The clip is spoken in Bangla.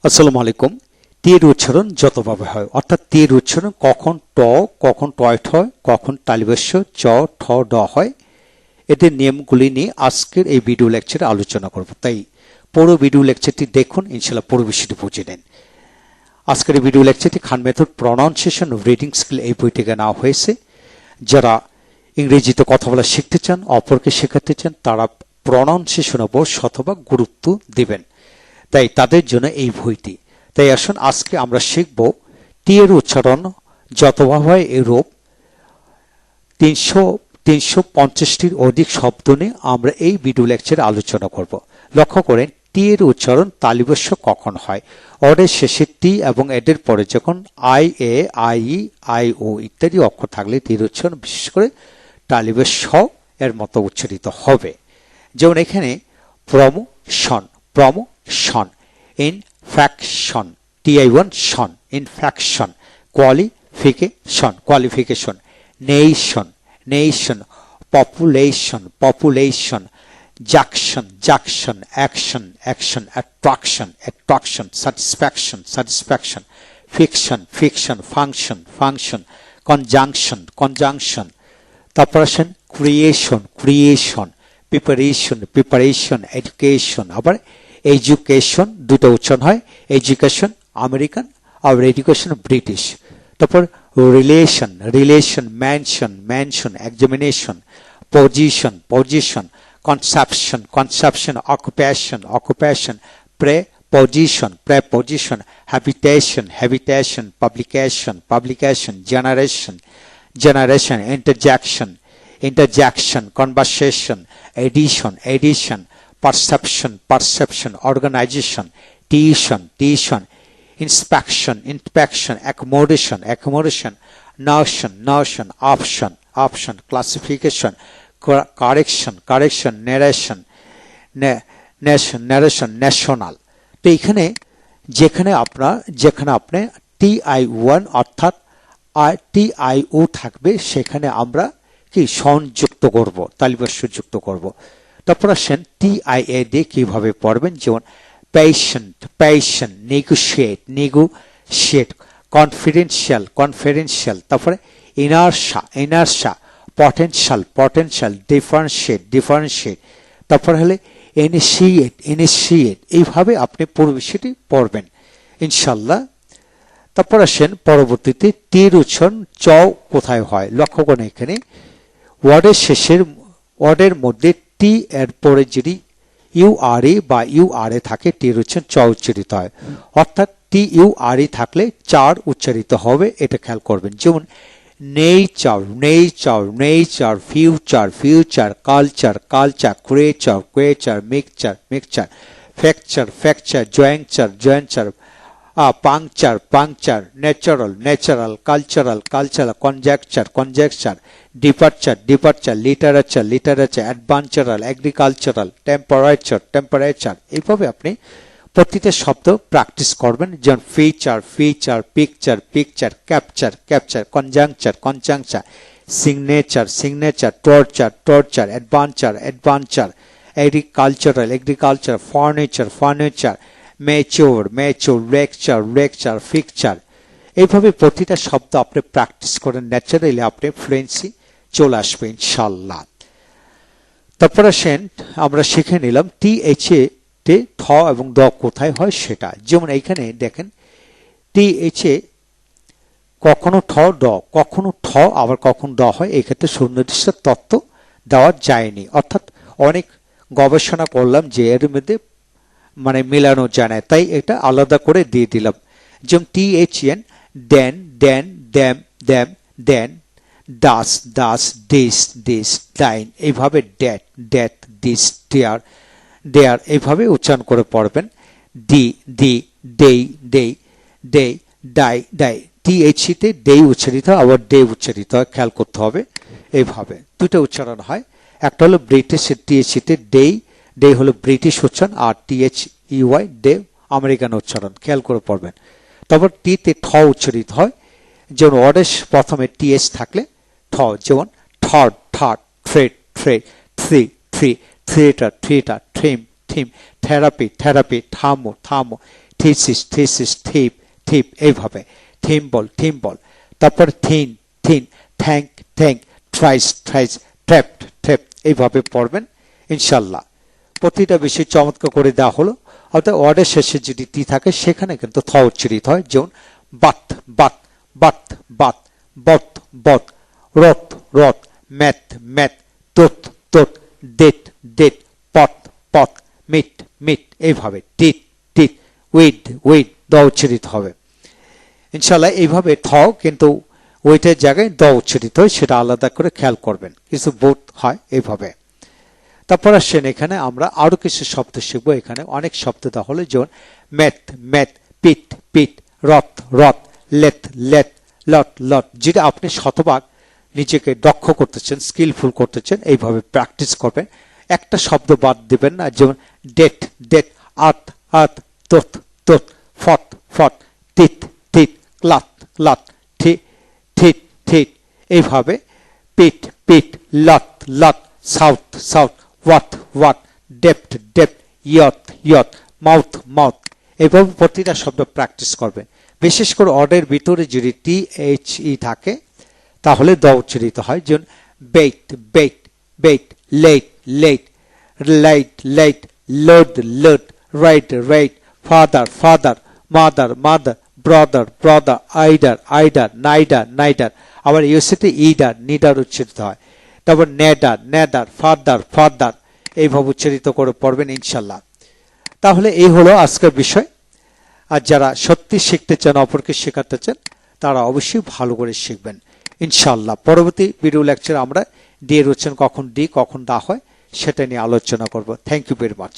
আসসালামু আলাইকুম। টি এর উচ্চারণ যতভাবে হয়, অর্থাৎ টি এর উচ্চারণ কখন ট, কখন টয়ট হয়, কখন তালিবস্য চ, ঠ, ড হয়, এদের নিয়মগুলি নিয়ে আজকের এই ভিডিও লেকচারে আলোচনা করব। তাই পুরো ভিডিও লেকচারটি দেখুন, ইনশাআল্লাহ পুরো বিষয়টি বুঝে নেন। আজকের এই ভিডিও লেকচারটি Khan method pronunciation of reading skill এই বই থেকে নেওয়া হয়েছে। যারা ইংরেজিতে কথা বলা শিখতে চান, অপরকে শেখাতে চান, তারা প্রনাউন্সিয়েশন উপর শতভাগ গুরুত্ব দিবেন, তাই তাদের জন্য এই বইটি। তাই আসুন আজকে আমরা শিখব টি এর উচ্চারণ যতভাবে হয় এরূপ 350টির অধিক শব্দ নিয়ে আমরা এই ভিডিও লেকচারে আলোচনা করব। লক্ষ্য করেন টি এর উচ্চারণ তালিবস্য কখন হয়। অর্ডের শেষে টি এবং এদের পরে যখন I A, I E, I O ইত্যাদি অক্ষর থাকলে টি এর উচ্চারণ বিশেষ করে তালিবস্য এর মতো উচ্চারিত হবে। যেমন এখানে promotion, promotion, infection, T I O N shun, infection, qualification, qualification, nation, nation, population, population, জাকশন, জাকশন, action, action, attraction, attraction, satisfaction, satisfaction, fiction, fiction, function, function, conjunction, conjunction. তারপর আসেন creation, creation, preparation, preparation, education. আবার এডুকেশন দুটো উচ্চারণ হয়, এডুকেশন আমেরিকান আর এডুকেশন ব্রিটিশ। তারপর relation, relation, mansion, mansion, examination, position, position, conception, conception, occupation, occupation, preposition, preposition, habitation, habitation, publication, publication, generation, generation, interjection, interjection, conversation, edition, edition, perception, perception, organization, tuition, tuition, inspection, inspection, accommodation, accommodation, notion, notion, option, option, classification, correction, correction, narration, nation, narration, national. তো এখানে যেখানে আপনি টি-আই-ওয়ান অর্থাৎ টি-আই-ও থাকবে, সেখানে আমরা কি সংযুক্ত করব, তালিবস্য যুক্ত করব। তারপর আসেন টি-আই-এ দিয়ে কিভাবে পড়বেন। যেমন patient, patient, negotiate, negotiate, confidential, confidential. তারপরে ইনারশা, ইনারশা, পটেনশিয়াল, পটেনশিয়াল, ডিফারেন্সিয়েট, ডিফারেন্সিয়েট। তারপর হলে ইনিশিয়েট, ইনিশিয়েট। এইভাবে আপনি পুরো বিষয়টি পড়বেন ইনশাল্লাহ। তারপর আসেন পরবর্তীতে টির উচ্চারণ চ কোথায় হয়। লক্ষ্য করেন এখানে ওয়ার্ডের শেষের ওয়ার্ডের মধ্যে টি এর পরে যদি ইউআরএ বা ইউআরএ থাকে, টির উচ্চারণ চ উচ্চারিত হয়। অর্থাৎ টি ইউআরএ থাকলে চার উচ্চারিত হবে, এটা খেয়াল করবেন। যেমন nature, nature, nature, future, future, culture, culture, creature, creature, mixture, mixture, fracture, fracture, jointure, jointure, puncture, puncture, natural, natural, cultural, cultural, conjecture, conjecture, departure, departure, literature, literature, adventural, agricultural, temperature, temperature। এইভাবে আপনি প্রতিটা শব্দ প্র্যাকটিস করবেন। যেমন feature, feature, picture, picture, capture, capture, conjuncture, conjuncture, signature, signature, torture, torture, adventure, adventure, agricultural, agriculture, furniture, furniture, mature, mature, lecture, lecture, fixture. এইভাবে প্রতিটা শব্দ আপনি প্র্যাকটিস করেন, ন্যাচারালি আপনি ফ্লুয়েন্সি চলে আসবে ইনশাল্লাহ। তারপর আসেন আমরা শিখে নিলাম টি-এইচ-এ থ এবং দ কোথায় হয় সেটা। যেমন এইখানে দেখেন টি-এইচ-এ কখনো ঠ, ড, কখনো ঠ আবার কখনো ড হয়। এক্ষেত্রে সুনির্দিষ্ট তত্ত্ব দেওয়া যায়নি, অর্থাৎ অনেক গবেষণা করলাম যে এর মধ্যে মেলানো যায় না, তাই এটা আলাদা করে দিয়ে দিলাম। যেমন T H N then, then, them, them, then, thus, thus, this, this, thine. এইভাবে that, that, this, there, there. এইভাবে উচ্চারণ করে পড়বেন। ডি, ডি, দেই, দেই, দে, ডাই, ডাই। টি-এইচ-তে দেই উচ্চারিত হয়, আবার ডে উচ্চারিত হয়, খেয়াল করতে হবে। এইভাবে দুটো উচ্চারণ হয়। একটা হলো ব্রিটিশের টি-এইচ-তে দেই, ডে হলো ব্রিটিশ উচ্চারণ, আর টি-এইচ-ই-ওয়াই ডে আমেরিকান উচ্চারণ, খেয়াল করে পড়বেন। তারপর টিতে ঠ উচ্চারিত হয়। যেমন ওয়ার্ডের প্রথমে টি-এইচ থাকলে ঠ, যেমন third, third, thread, thread, three, three, theatre, theatre, theme, theme, therapy, therapy, থামো, থামো, থিসিস থিসিস থিপ থিপ এইভাবে থিম্বল তারপর থিন থ্যাঙ্ক থ্রাইস ট্র্যাপ্ট এইভাবে পড়বেন ইনশাল্লাহ। প্রতিটা বিষয় চমৎকার করে দেওয়া হলো। অর্থাৎ ওয়ার্ডের শেষে যদি টি থাকে সেখানে কিন্তু থ উচ্চারিত হয়, যেমন বাত বত রথ ম্যাথ তোত ডেট পট মিট এইভাবে টিট উইড দ উচ্চারিত হবে ইনশাল্লাহ। এইভাবে থ কিন্তু ওইটার জায়গায় দ উচ্চারিত হয়, সেটা আলাদা করে খেয়াল করবেন। কিছু বোধ হয় এইভাবে। তারপর আসছেন এখানে আমরা আরো কিছু শব্দ শিখবো। এখানে অনেক শব্দ দেওয়া হলো, যেমন ম্যাথ পিট রথ লেট লট যেটা আপনি শতভাগ নিজেকে দক্ষ করতেছেন, স্কিলফুল করতেছেন, এইভাবে প্র্যাকটিস করবেন। একটা শব্দ বাদ দিবেন না, যেমন ডেট আত তোত ফট টিট ক্লাত ঠিট এইভাবে পিট লট সাউথ ওয়াট ডেপ্থ ইয়ত মাউথ এইভাবে প্রতিটা শব্দ প্র্যাকটিস করবেন। বিশেষ করে অর্ডের ভিতরে যদি THE থাকে তাহলে দ উচ্চারিত হয়, যেমন bet let load right father mother brother either neither. আবার ইউসিতে নিডার উচ্চারিত হয়। তারপর নেডার ফাদার এইভাবে উচ্চারিত করে পড়বেন ইনশাল্লাহ। তাহলে এই হলো আজকের বিষয়। আর যারা সত্যি শিখতে চান, অপরকে শেখাতে চান, তারা অবশ্যই ভালো করে শিখবেন ইনশাল্লাহ। পরবর্তী ভিডিও লেকচার আমরা ডি এর উচ্চারণ কখন ডি কখন দা হয় সেটা নিয়ে আলোচনা করব। Thank you very much.